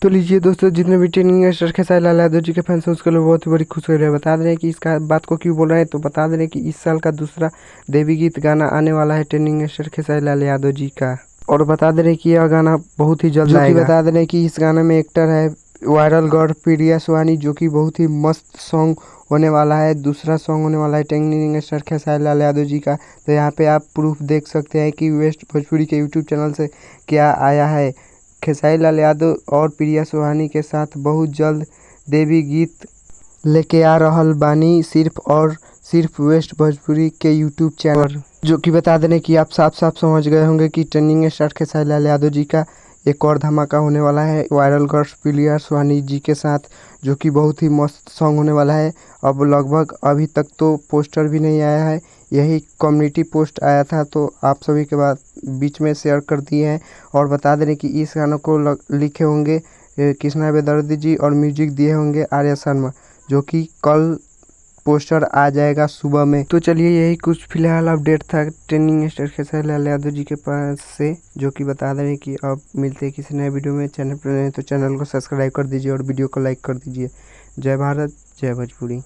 तो लीजिए दोस्तों, जितने भी ट्रेनिंग स्टार खेसारी लाल यादव जी के फैंस हैं उसके लिए बहुत ही बड़ी खुशखबरी है। बता दे रहे हैं कि इसका बात को क्यों बोल रहे हैं, तो बता दे रहे हैं कि इस साल का दूसरा देवी गीत गाना आने वाला है ट्रेनिंग स्टार खेसारी लाल यादव जी का। और बता दे रहे हैं कि यह गाना बहुत ही जल्द आएगा। बता दे रहे हैं कि इस गाने में एक्टर है वायरल गर्ल प्रिया सुहानी, जो कि बहुत ही मस्त सॉन्ग होने वाला है। दूसरा सॉन्ग होने वाला है ट्रेनिंग स्टार खेसारी लाल यादव जी का। तो यहाँ पे आप प्रूफ देख सकते हैं कि वेस्ट भोजपुरी के यूट्यूब चैनल से क्या आया है। खेसारी लाल यादव और प्रिया सुहानी के साथ बहुत जल्द देवी गीत लेके आ रहल बानी, सिर्फ और सिर्फ वेस्ट भोजपुरी के यूट्यूब चैनल पर। जो कि बता देने कि आप साफ साफ समझ गए होंगे कि ट्रेंडिंग स्टार खेसारी लाल यादव जी का एक और धमाका होने वाला है वायरल गर्ल्स प्रिया सुहानी जी के साथ, जो कि बहुत ही मस्त सॉन्ग होने वाला है। अब लगभग अभी तक तो पोस्टर भी नहीं आया है, यही कम्युनिटी पोस्ट आया था, तो आप सभी के बाद बीच में शेयर कर दिए हैं। और बता दें कि इस गानों को लिखे होंगे कृष्णा बेदर्दी जी और म्यूजिक दिए होंगे आर्या शर्मा, जो कि कल पोस्टर आ जाएगा सुबह में। तो चलिए, यही कुछ फिलहाल अपडेट था ट्रेंडिंग स्टार खेसारी लाल यादव जी के पास से, जो कि बता रहे हैं कि अब मिलते हैं किसी नए वीडियो में। चैनल पर नए तो चैनल को सब्सक्राइब कर दीजिए और वीडियो को लाइक कर दीजिए। जय भारत, जय भोजपुरी।